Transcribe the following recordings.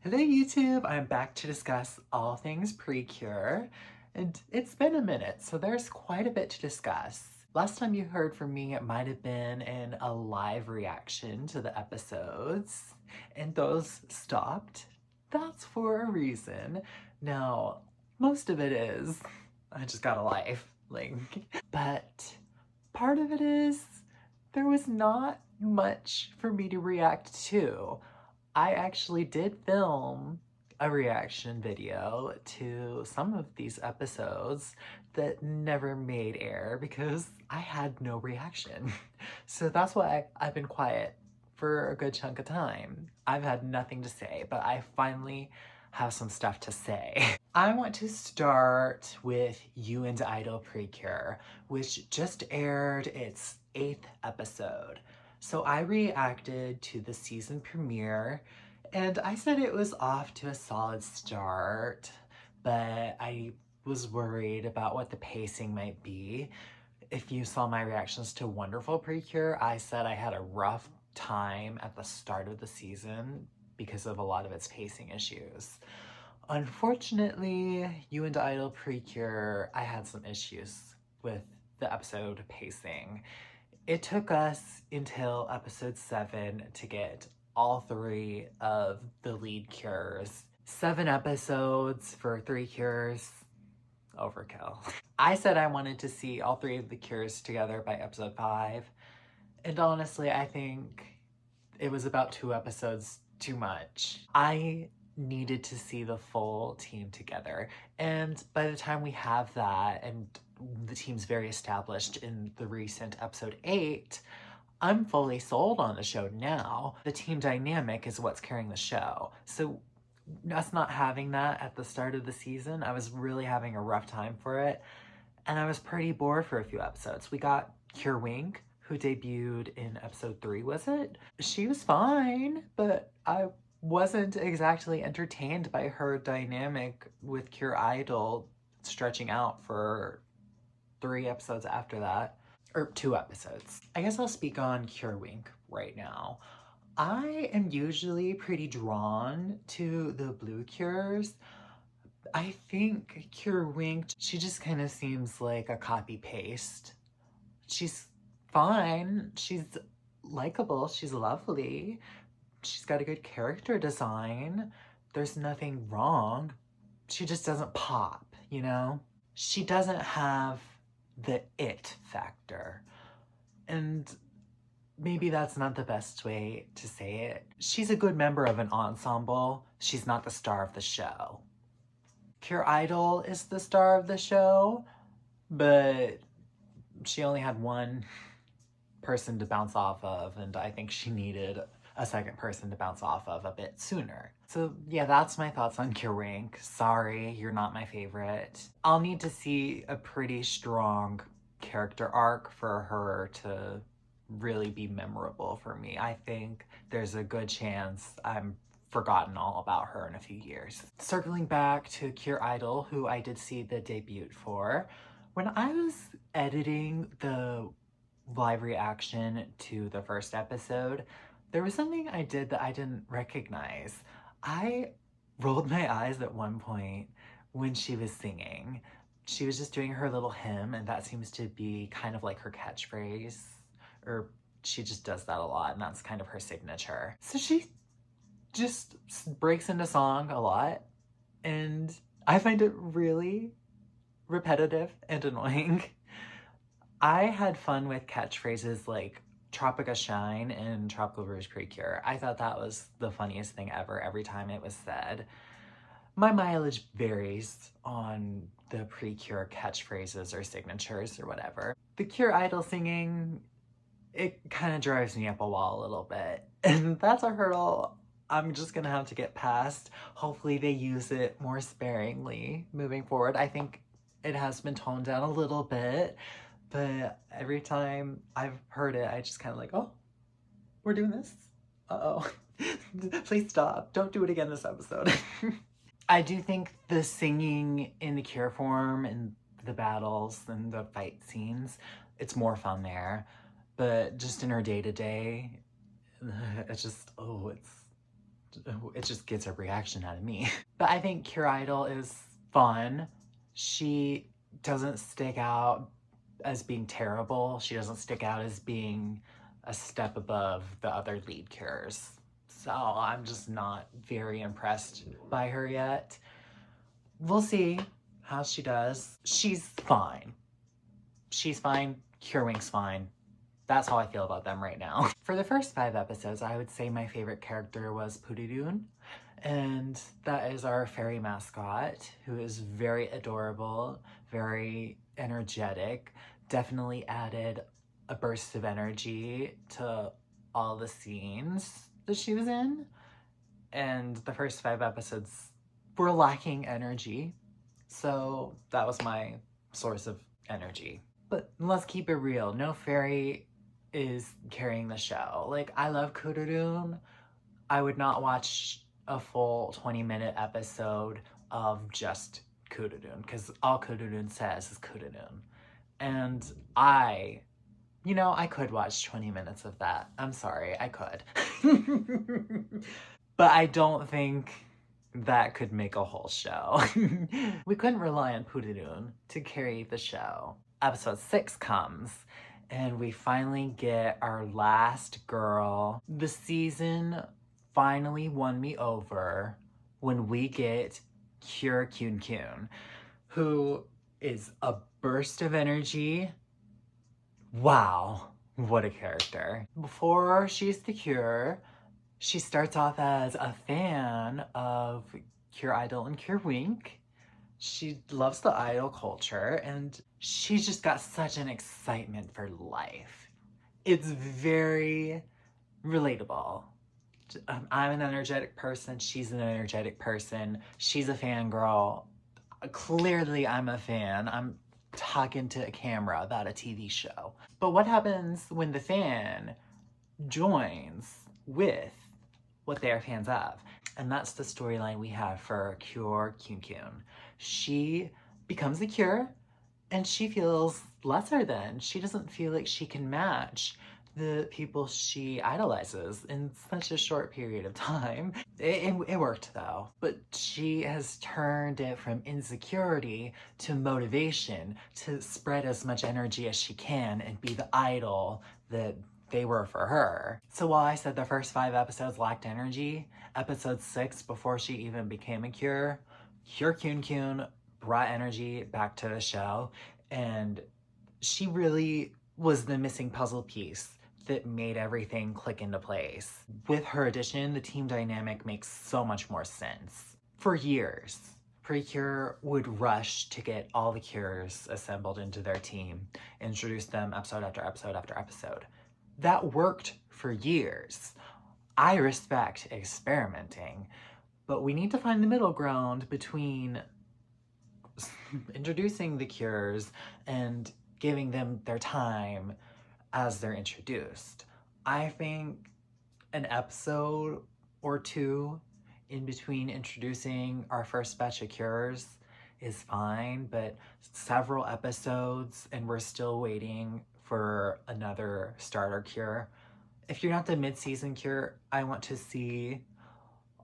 Hello YouTube, I'm back to discuss all things Precure, and it's been a minute, so there's quite a bit to discuss. Last time you heard from me, it might have been in a live reaction to the episodes, and those stopped. That's for a reason. Now, most of it is, I just got a life, but part of it is, there was not much for me to react to. I actually did film a reaction video to some of these episodes that never made air because I had no reaction. So that's why I've been quiet for a good chunk of time. I've had nothing to say, but I finally have some stuff to say. I want to start with You and Idol Precure, which just aired its 8th episode. So I reacted to the season premiere and I said it was off to a solid start, but I was worried about what the pacing might be. If you saw my reactions to Wonderful Precure, I said I had a rough time at the start of the season because of a lot of its pacing issues. Unfortunately, You and Idol Precure, I had some issues with the episode pacing. It took us until episode 7 to get all 3 of the lead cures. 7 episodes for 3 cures, overkill. I said I wanted to see all 3 of the cures together by episode 5, and honestly, I think it was about 2 episodes too much. I needed to see the full team together, and by the time we have that, and the team's very established in the recent episode 8, I'm fully sold on the show now. The team dynamic is what's carrying the show. So us not having that at the start of the season, I was really having a rough time for it. And I was pretty bored for a few episodes. We got kyun-kyun, who debuted in episode 3, was it? She was fine, but I wasn't exactly entertained by her dynamic with Cure Idol stretching out for 3 episodes after that. Or 2 episodes. I guess I'll speak on kyun-kyun right now. I am usually pretty drawn to the blue cures. I think kyun-kyun, she just kind of seems like a copy-paste. She's fine. She's likable. She's lovely. She's got a good character design. There's nothing wrong. She just doesn't pop, you know? She doesn't have the it factor. And maybe that's not the best way to say it. She's a good member of an ensemble. She's not the star of the show. Cure Idol is the star of the show, but she only had one person to bounce off of, and I think she needed a second person to bounce off of a bit sooner. So yeah, that's my thoughts on kyun-kyun. Sorry, you're not my favorite. I'll need to see a pretty strong character arc for her to really be memorable for me. I think there's a good chance I'm forgotten all about her in a few years. Circling back to Cure Idol, who I did see the debut for, when I was editing the live reaction to the first episode, there was something I did that I didn't recognize. I rolled my eyes at one point when she was singing. She was just doing her little hymn, and that seems to be kind of like her catchphrase, or she just does that a lot, and that's kind of her signature. So she just breaks into song a lot, and I find it really repetitive and annoying. I had fun with catchphrases like Tropica Shine and Tropical Rouge Precure. I thought that was the funniest thing ever every time it was said. My mileage varies on the Precure catchphrases or signatures or whatever. The Cure Idol singing, it kind of drives me up a wall a little bit. And that's a hurdle I'm just gonna have to get past. Hopefully they use it more sparingly moving forward. I think it has been toned down a little bit, but every time I've heard it, I just kind of like, oh, we're doing this? Uh-oh. Please stop. Don't do it again this episode. I do think the singing in the Cure form and the battles and the fight scenes, it's more fun there. But just in her day-to-day, it's just, oh, it's it just gets a reaction out of me. But I think Cure Idol is fun. She doesn't stick out as being terrible. She doesn't stick out as being a step above the other lead cures. So I'm just not very impressed by her yet. We'll see how she does. She's fine. She's fine. Cure Wing's fine. That's how I feel about them right now. For the first 5 episodes, I would say my favorite character was Purirun, and that is our fairy mascot, who is very adorable, very energetic, definitely added a burst of energy to all the scenes that she was in. And the first 5 episodes were lacking energy, so that was my source of energy. But let's keep it real, no fairy is carrying the show. Like, I love Kururun. I would not watch a full 20-minute episode of just Kururun, because all Kururun says is Kururun. And I could watch 20 minutes of that. I'm sorry, I could. But I don't think that could make a whole show. We couldn't rely on Purirun to carry the show. Episode 6 comes, and we finally get our last girl. The season finally won me over when we get kyun-kyun, who is a burst of energy. Wow, what a character. Before she's the Cure, she starts off as a fan of Cure Idol and Cure Wink. She loves the idol culture, and she's just got such an excitement for life. It's very relatable. I'm an energetic person. She's an energetic person. She's a fangirl. Clearly, I'm a fan. I'm talking to a camera about a TV show. But what happens when the fan joins with what they are fans of? And that's the storyline we have for Cure kyun-kyun. She becomes the Cure, and she feels lesser than. She doesn't feel like she can match the people she idolizes in such a short period of time. It worked though, but she has turned it from insecurity to motivation to spread as much energy as she can and be the idol that they were for her. So while I said the first 5 episodes lacked energy, episode 6, before she even became a Cure kyun-kyun brought energy back to the show, and she really was the missing puzzle piece that made everything click into place. With her addition, the team dynamic makes so much more sense. For years, Precure would rush to get all the Cures assembled into their team, introduce them episode after episode after episode. That worked for years. I respect experimenting, but we need to find the middle ground between introducing the Cures and giving them their time as they're introduced. I think an episode or 2 in between introducing our first batch of Cures is fine, but several episodes and we're still waiting for another starter Cure. If you're not the mid-season Cure, I want to see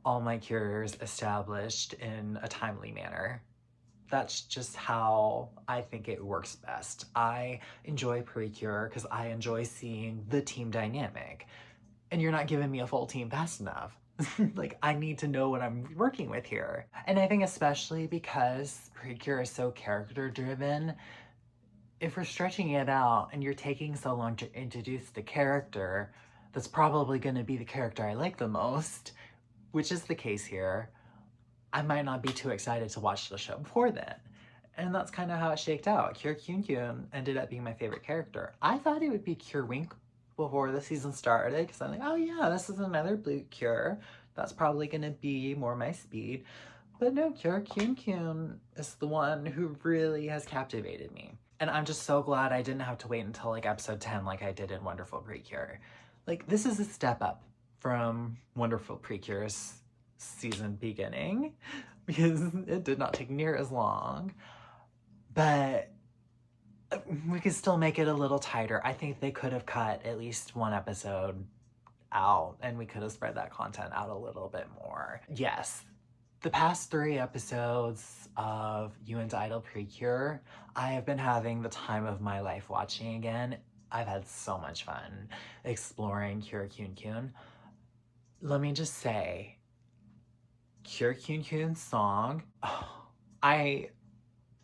all my Cures established in a timely manner. That's just how I think it works best. I enjoy Precure because I enjoy seeing the team dynamic. And you're not giving me a full team fast enough. Like, I need to know what I'm working with here. And I think especially because Precure is so character driven, if we're stretching it out and you're taking so long to introduce the character, that's probably going to be the character I like the most, which is the case here, I might not be too excited to watch the show before then. And that's kind of how it shaked out. Cure kyun-kyun ended up being my favorite character. I thought it would be Cure Wink before the season started, because I'm like, oh yeah, this is another blue Cure. That's probably going to be more my speed. But no, Cure kyun-kyun is the one who really has captivated me. And I'm just so glad I didn't have to wait until like episode 10 like I did in Wonderful Precure. Like, this is a step up from Wonderful Precure's season beginning, because it did not take near as long. But we could still make it a little tighter. I think they could have cut at least 1 episode out, and we could have spread that content out a little bit more. Yes, the past 3 episodes of You and Idol Precure, I have been having the time of my life watching again. I've had so much fun exploring kyun-kyun. Let me just say, kyun-kyun's song, oh, I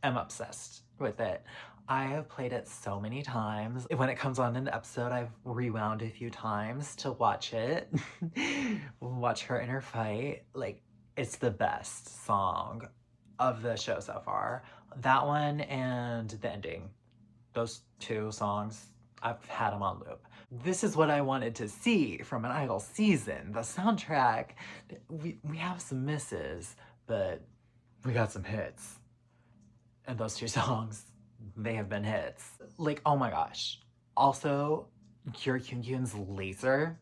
am obsessed with it. I have played it so many times. When it comes on in the episode, I've rewound a few times to watch it. Watch her in her fight. Like, it's the best song of the show so far. That one and the ending. Those 2 songs, I've had them on loop. This is what I wanted to see from an Idol season. The soundtrack, we have some misses, but we got some hits. And those 2 songs, they have been hits. Like, oh my gosh. Also, kyun-kyun's laser,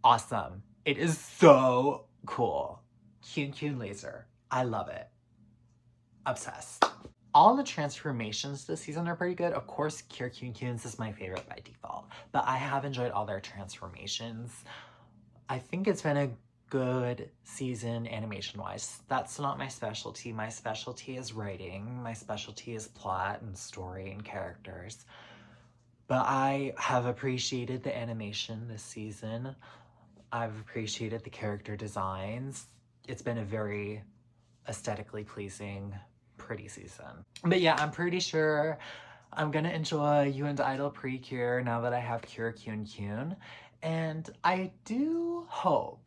awesome. It is so cool. Kyun-kyun laser, I love it. Obsessed. All the transformations this season are pretty good. Of course, kyun-kyun's is my favorite by default, but I have enjoyed all their transformations. I think it's been a good season animation-wise. That's not my specialty. My specialty is writing. My specialty is plot and story and characters. But I have appreciated the animation this season. I've appreciated the character designs. It's been a very aesthetically pleasing, pretty season. But yeah, I'm pretty sure I'm gonna enjoy You and Idol Precure now that I have Cure Kyun-kyun. And I do hope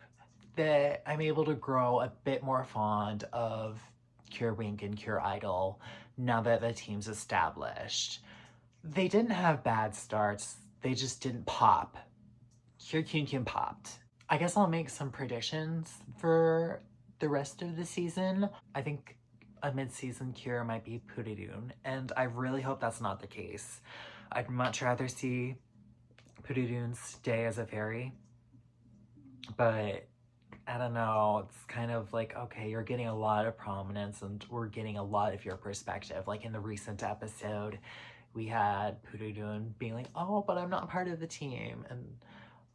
that I'm able to grow a bit more fond of Cure Wink and Cure Idol now that the team's established. They didn't have bad starts, they just didn't pop. Cure Kyun-kyun popped. I guess I'll make some predictions for the rest of the season. I think a mid-season cure might be Puridoon, and I really hope that's not the case. I'd much rather see Puridoon stay as a fairy, but I don't know, it's kind of like, okay, you're getting a lot of prominence and we're getting a lot of your perspective. Like in the recent episode, we had Puridoon being like, oh, but I'm not part of the team. And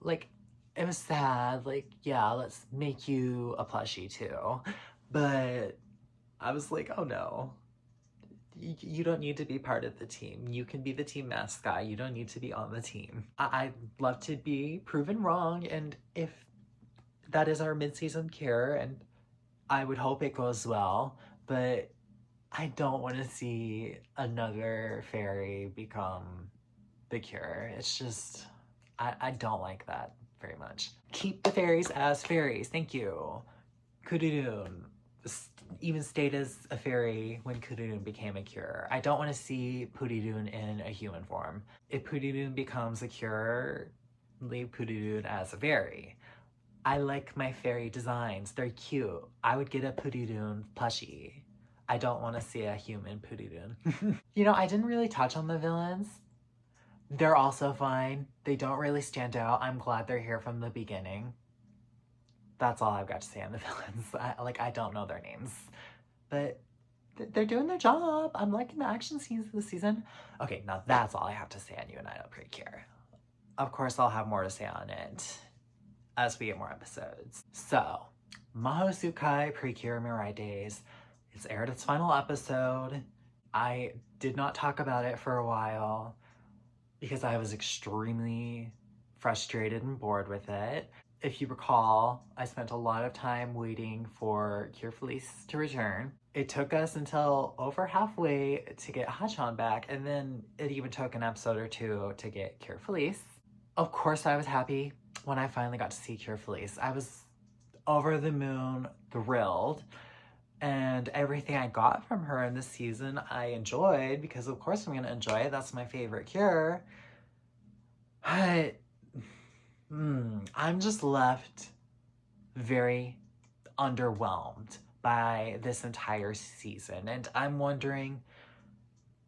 like, it was sad. Like, yeah, let's make you a plushie too. But I was like, oh no, you don't need to be part of the team. You can be the team mascot. You don't need to be on the team. I'd love to be proven wrong, and if that is our mid-season cure, and I would hope it goes well, but I don't want to see another fairy become the cure. It's just, I don't like that very much. Keep the fairies as fairies. Thank you. Puridoon even stayed as a fairy when Puridoon became a cure. I don't want to see Puridoon in a human form. If Puridoon becomes a cure, leave Puridoon as a fairy. I like my fairy designs. They're cute. I would get a Puridoon plushie. I don't want to see a human Puridoon. You know, I didn't really touch on the villains. They're also fine. They don't really stand out. I'm glad they're here from the beginning. That's all I've got to say on the villains. I don't know their names, but they're doing their job. I'm liking the action scenes of the season. Okay, now that's all I have to say on You and Idol Precure. Of course, I'll have more to say on it as we get more episodes. So, Mahosukai Precure Mirai Days. It's aired its final episode. I did not talk about it for a while because I was extremely frustrated and bored with it. If you recall, I spent a lot of time waiting for Cure Felice to return. It took us until over halfway to get Hachan back, and then it even took an episode or 2 to get Cure Felice. Of course, I was happy when I finally got to see Cure Felice. I was over the moon thrilled, and everything I got from her in this season I enjoyed, because of course I'm gonna enjoy it. That's my favorite cure. But I'm just left very underwhelmed by this entire season, and I'm wondering,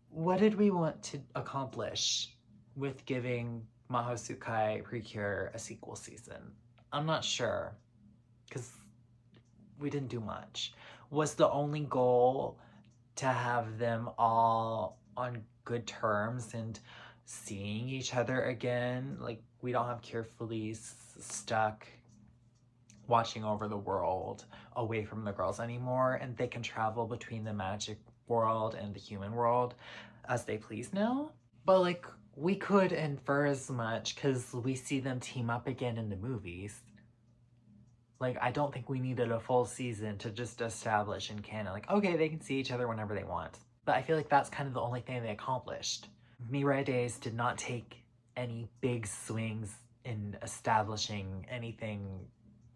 what did we want to accomplish with giving Mahosukai Precure a sequel season? I'm not sure, because we didn't do much. Was the only goal to have them all on good terms and seeing each other again. Like, we don't have carefully stuck watching over the world away from the girls anymore, and they can travel between the magic world and the human world as they please now. But like, we could infer as much because we see them team up again in the movies. Like, I don't think we needed a full season to just establish in canon, like, okay, they can see each other whenever they want. But I feel like that's kind of the only thing they accomplished. Mirai Days did not take any big swings in establishing anything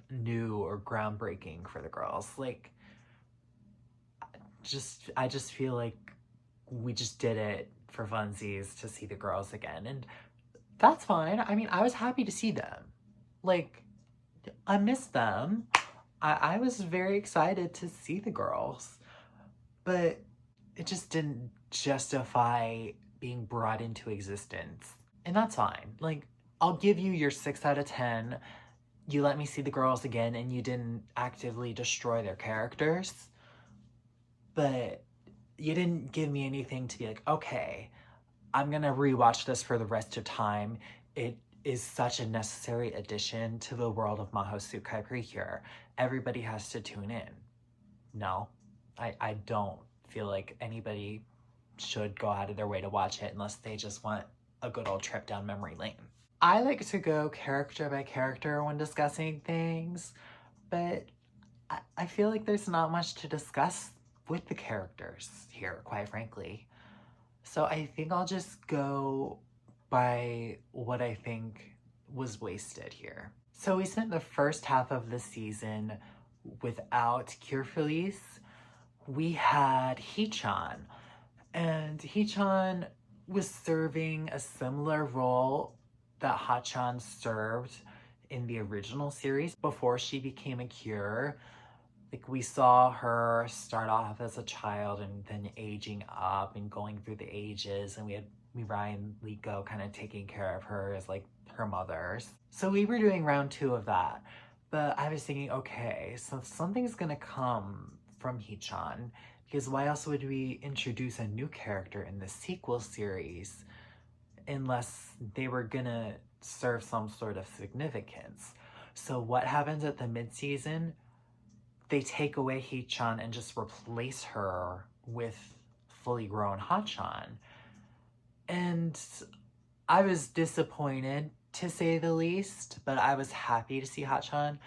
new or groundbreaking for the girls. Like, I just feel like we just did it for funsies to see the girls again, and that's fine. I mean, I was happy to see them. Like, I miss them. I was very excited to see the girls, but it just didn't justify being brought into existence. And that's fine. Like, I'll give you your 6 out of 10. You let me see the girls again and you didn't actively destroy their characters. But you didn't give me anything to be like, okay, I'm gonna rewatch this for the rest of time. It is such a necessary addition to the world of Mahoutsukai Precure. Everybody has to tune in. No, I don't feel like anybody should go out of their way to watch it unless they just want a good old trip down memory lane. I like to go character by character when discussing things, but I feel like there's not much to discuss with the characters here, quite frankly. So I think I'll just go by what I think was wasted here. So we spent the first half of the season without Precure Fairies. We had Hee-chan, and Hee-chan was serving a similar role that Ha-chan served in the original series before she became a cure. Like, we saw her start off as a child and then aging up and going through the ages, and we had Mirai and Liko kind of taking care of her as like her mothers. So we were doing round 2 of that, but I was thinking, okay, so something's gonna come from Hee-chan, because why else would we introduce a new character in the sequel series unless they were gonna serve some sort of significance? So what happens at the mid-season? They take away Hee-chan and just replace her with fully grown Ha-chan. And I was disappointed, to say the least, but I was happy to see Ha-chan.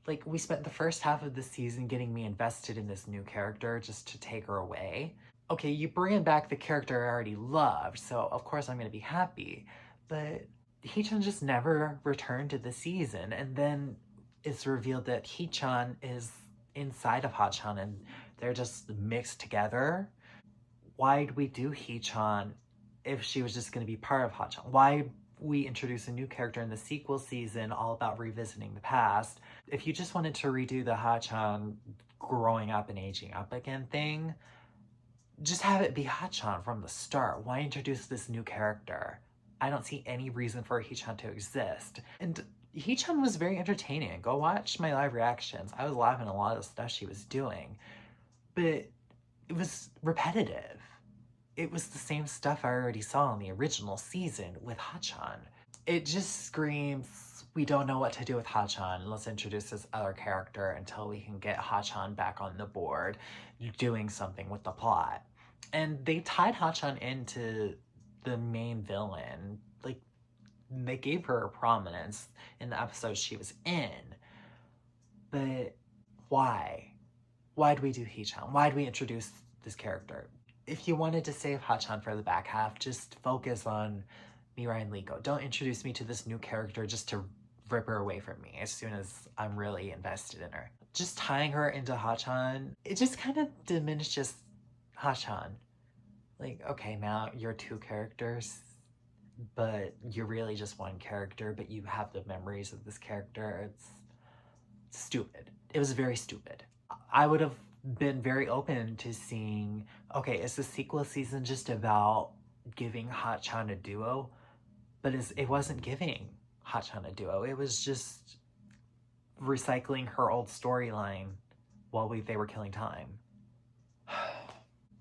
Like, we spent the first half of the season getting me invested in this new character just to take her away. Okay, you bring back the character I already loved, so of course I'm gonna be happy, but Hee-chan just never returned to the season, and then it's revealed that Hee-chan is inside of Ha-chan and they're just mixed together. Why'd we do Hee-chan if she was just going to be part of Ha-chan? Why we introduce a new character in the sequel season all about revisiting the past? If you just wanted to redo the Ha-chan growing up and aging up again thing, just have it be Ha-chan from the start. Why introduce this new character? I don't see any reason for Hee-chan to exist. And Hee-chan was very entertaining. Go watch my live reactions. I was laughing at a lot of the stuff she was doing. But it was repetitive. It was the same stuff I already saw in the original season with Ha-chan. It just screams, we don't know what to do with Ha-chan. Let's introduce this other character until we can get Ha-chan back on the board, doing something with the plot. And they tied Ha-chan into the main villain. Like, they gave her prominence in the episode she was in. But why? Why'd we do Hee-chan? Why'd we introduce this character? If you wanted to save Ha-chan for the back half, just focus on Mirai and Liko. Don't introduce me to this new character just to rip her away from me as soon as I'm really invested in her. Just tying her into Ha-chan, it just kind of diminishes Ha-chan. Like, okay, now you're 2 characters, but you're really just 1 character, but you have the memories of this character. It's stupid. It was very stupid. I would have been very open to seeing, okay, is the sequel season just about giving Ha-chan a duo? But it wasn't giving Ha-chan a duo. It was just recycling her old storyline while they were killing time.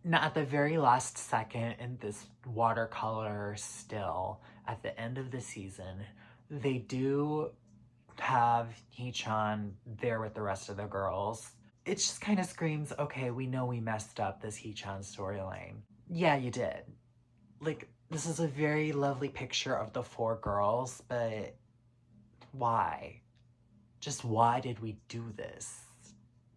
Now, at the very last second in this watercolor still, at the end of the season, they do have Hee-chan there with the rest of the girls. It just kind of screams, okay, we know we messed up this Hee-chan storyline. Yeah, you did. Like, this is a very lovely picture of the four girls, but why? Just why did we do this?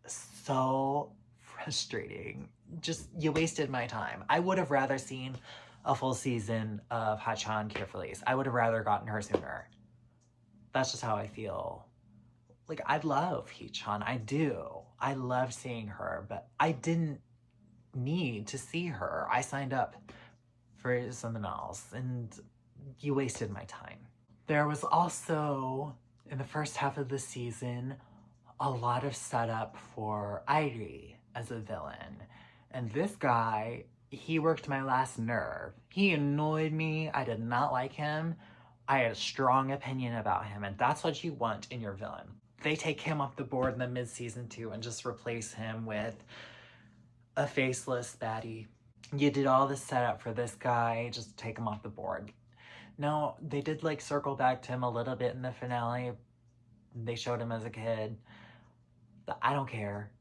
So frustrating. Just, you wasted my time. I would have rather seen a full season of Hachan Pure Fairies. I would have rather gotten her sooner. That's just how I feel. Like, I love Hee-chan. I do. I love seeing her, but I didn't need to see her. I signed up for something else, and you wasted my time. There was also, in the first half of the season, a lot of setup for Irie as a villain. And this guy, he worked my last nerve. He annoyed me. I did not like him. I had a strong opinion about him, and that's what you want in your villain. They take him off the board in the mid-season 2 and just replace him with a faceless baddie. You did all this setup for this guy, just take him off the board. Now, they did like circle back to him a little bit in the finale. They showed him as a kid. But I don't care.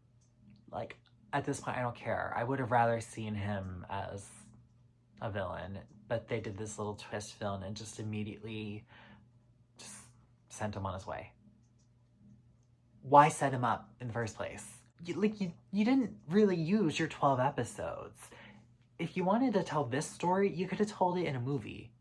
Like, at this point, I don't care. I would have rather seen him as a villain, but they did this little twist villain and just immediately just sent him on his way. Why set him up in the first place? You didn't really use your 12 episodes. If you wanted to tell this story, you could have told it in a movie.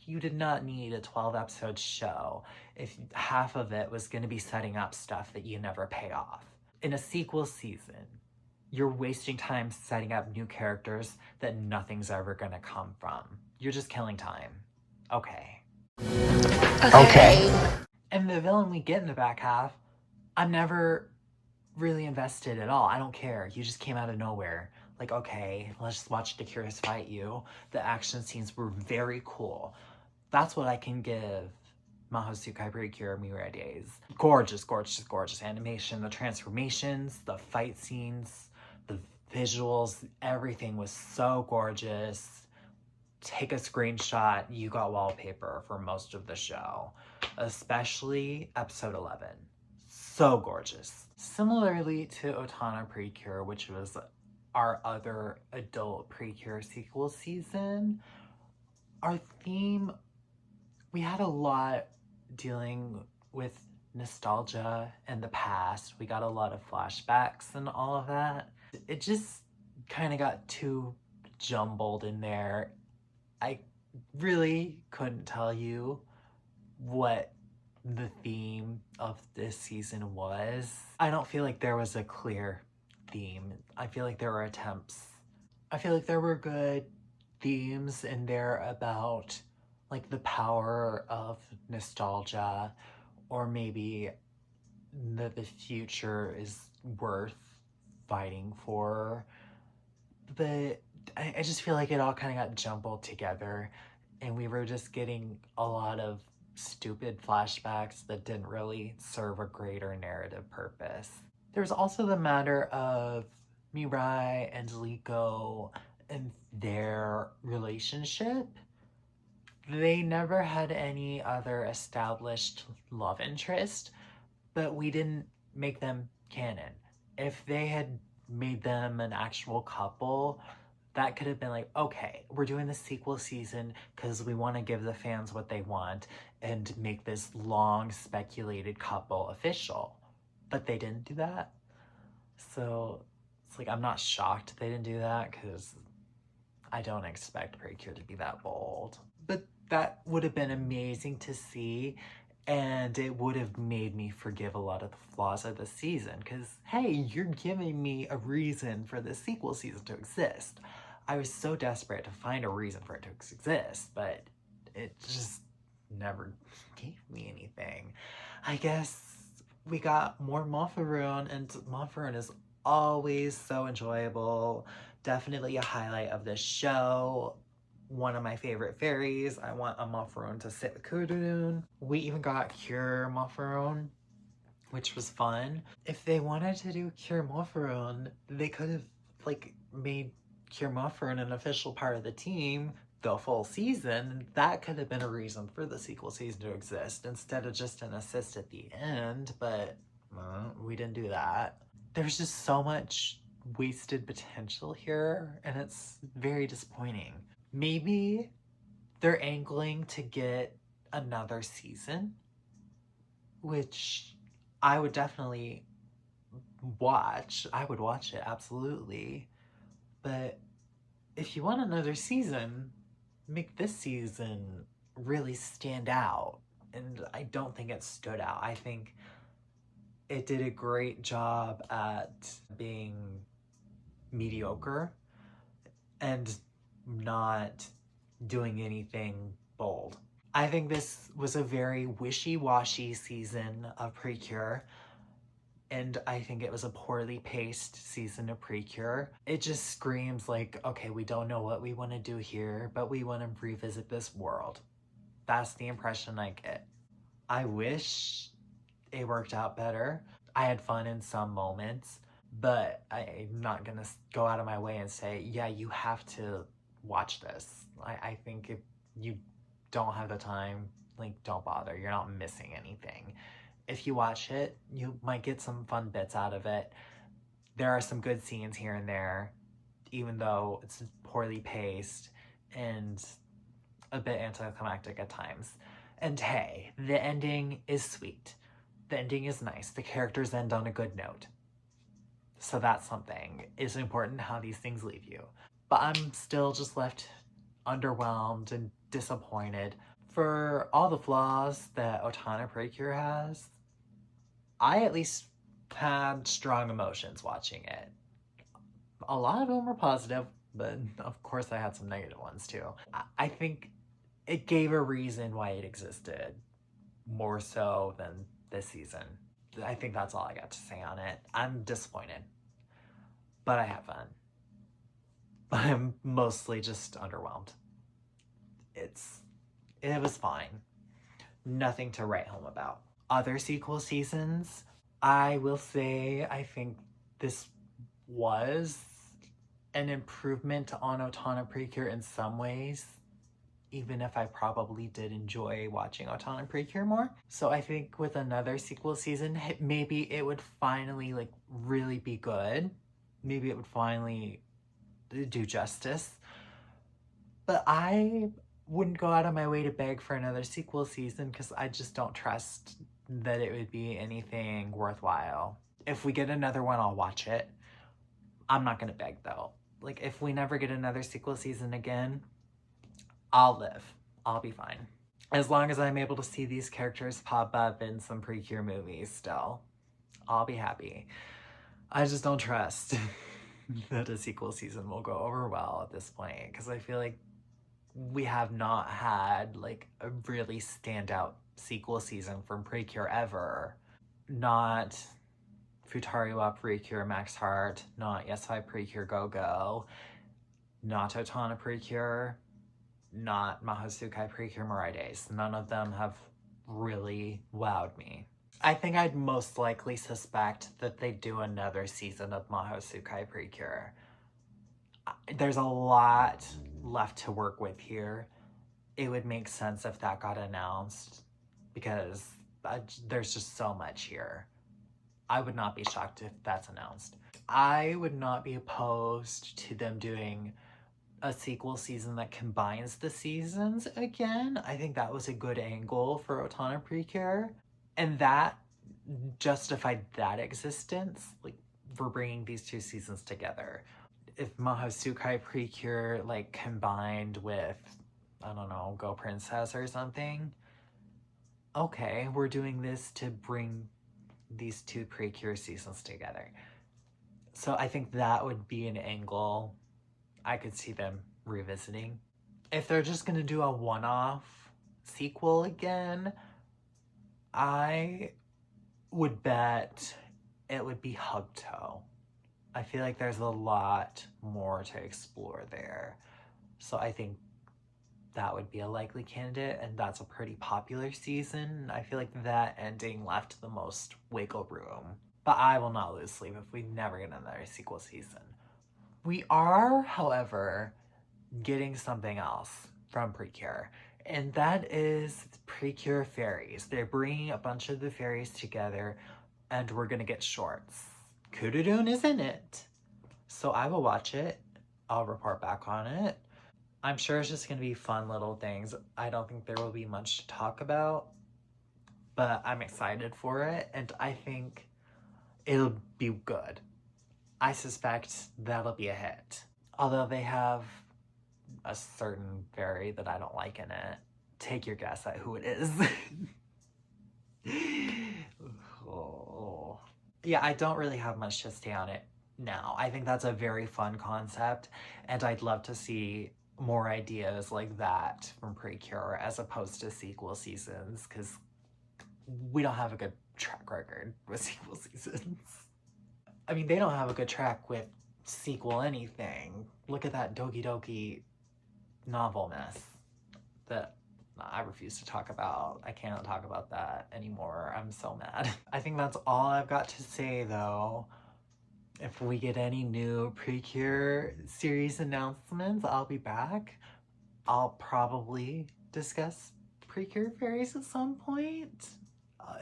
You did not need a 12-episode show if half of it was going to be setting up stuff that you never pay off. In a sequel season, you're wasting time setting up new characters that nothing's ever going to come from. You're just killing time. Okay. And the villain we get in the back half, I'm never really invested at all. I don't care. You just came out of nowhere. Like, okay, let's just watch the Curious fight you. The action scenes were very cool. That's what I can give Mahoutsukai Precure Mirai Days. Gorgeous, gorgeous, gorgeous animation. The transformations, the fight scenes, the visuals, everything was so gorgeous. Take a screenshot, you got wallpaper for most of the show. Especially episode 11. So gorgeous. Similarly to Otana Precure, which was our other adult Precure sequel season, our theme, we had a lot dealing with nostalgia and the past. We got a lot of flashbacks and all of that. It just kind of got too jumbled in there. I really couldn't tell you what the theme of this season was. I don't feel like there was a clear theme. I feel like there were attempts. I feel like there were good themes in there about like the power of nostalgia, or maybe that the future is worth fighting for. But I just feel like it all kind of got jumbled together, and we were just getting a lot of stupid flashbacks that didn't really serve a greater narrative purpose. There's also the matter of Mirai and Liko and their relationship. They never had any other established love interest, but we didn't make them canon. If they had made them an actual couple, that could have been like, okay, we're doing the sequel season because we want to give the fans what they want and make this long speculated couple official. But they didn't do that. So it's like, I'm not shocked they didn't do that because I don't expect Precure to be that bold. But that would have been amazing to see, and it would have made me forgive a lot of the flaws of the season because, hey, you're giving me a reason for the sequel season to exist. I was so desperate to find a reason for it to exist, but it just never gave me anything. I guess we got more Monfaroon, and Monfaroon is always so enjoyable. Definitely a highlight of this show. One of my favorite fairies. I want a Monfaroon to sit with Kudun. We even got Cure Monfaroon, which was fun. If they wanted to do Cure Monfaroon, they could have like made Kiermuffer an official part of the team the full season, that could have been a reason for the sequel season to exist instead of just an assist at the end, but we didn't do that. There's just so much wasted potential here, and it's very disappointing. Maybe they're angling to get another season, which I would definitely watch. I would watch it, absolutely. But if you want another season, make this season really stand out. And I don't think it stood out. I think it did a great job at being mediocre and not doing anything bold. I think this was a very wishy-washy season of Precure, and I think it was a poorly paced season of Precure. It just screams like, okay, we don't know what we want to do here, but we want to revisit this world. That's the impression I get. I wish it worked out better. I had fun in some moments, but I'm not gonna go out of my way and say, yeah, you have to watch this. I think if you don't have the time, like, don't bother. You're not missing anything. If you watch it, you might get some fun bits out of it. There are some good scenes here and there, even though it's poorly paced and a bit anticlimactic at times. And hey, the ending is sweet. The ending is nice. The characters end on a good note. So that's something. It's important how these things leave you. But I'm still just left underwhelmed and disappointed. For all the flaws that Otana Precure has, I at least had strong emotions watching it. A lot of them were positive, but of course I had some negative ones too. I think it gave a reason why it existed, more so than this season. I think that's all I got to say on it. I'm disappointed, but I had fun. I'm mostly just underwhelmed. It was fine. Nothing to write home about. Other sequel seasons, I will say I think this was an improvement on Otana Precure in some ways, even if I probably did enjoy watching Otana Precure more. So I think with another sequel season, maybe it would finally like really be good. Maybe it would finally do justice. But I wouldn't go out of my way to beg for another sequel season because I just don't trust that it would be anything worthwhile. If we get another one, I'll watch it. I'm not gonna beg though. Like, if we never get another sequel season again, I'll live. I'll be fine. As long as I'm able to see these characters pop up in some Precure movies still, I'll be happy. I just don't trust that a sequel season will go over well at this point, because I feel like we have not had like a really standout sequel season from Precure ever. Not Futari wa Precure Max Heart, not Yes I Precure Go Go, not Otana Precure, not Mahosukai Precure Mirai Days. None of them have really wowed me. I think I'd most likely suspect that they do another season of Mahosukai Precure. There's a lot left to work with here. It would make sense if that got announced because there's just so much here. I would not be shocked if that's announced. I would not be opposed to them doing a sequel season that combines the seasons again. I think that was a good angle for Otana Precure, and that justified that existence, like, for bringing these two seasons together. If Mahosukai Precure like combined with, I don't know, Go Princess or something, okay, we're doing this to bring these two Precure seasons together. So I think that would be an angle I could see them revisiting. If they're just gonna do a one-off sequel again, I would bet it would be Hugto. I feel like there's a lot more to explore there. So I think that would be a likely candidate, and that's a pretty popular season. I feel like that ending left the most wiggle room. But I will not lose sleep if we never get another sequel season. We are, however, getting something else from Precure, and that is Precure Fairies. They're bringing a bunch of the fairies together, and we're gonna get shorts. Kudadun is in it, so I will watch it. I'll report back on it. I'm sure it's just gonna be fun little things. I don't think there will be much to talk about, but I'm excited for it, and I think it'll be good. I suspect that'll be a hit. Although they have a certain fairy that I don't like in it. Take your guess at who it is. Oh. Yeah, I don't really have much to say on it now. I think that's a very fun concept, and I'd love to see more ideas like that from Precure as opposed to sequel seasons, because we don't have a good track record with sequel seasons. I mean, they don't have a good track with sequel anything. Look at that Doki Doki novel mess that I refuse to talk about. I can't talk about that anymore. I'm so mad. I think that's all I've got to say though. If we get any new Precure series announcements, I'll be back. I'll probably discuss Precure Fairies at some point.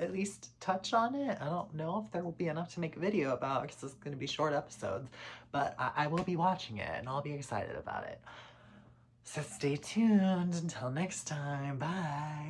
At least touch on it. I don't know if there will be enough to make a video about because it's going to be short episodes, but I will be watching it and I'll be excited about it. So stay tuned until next time. Bye.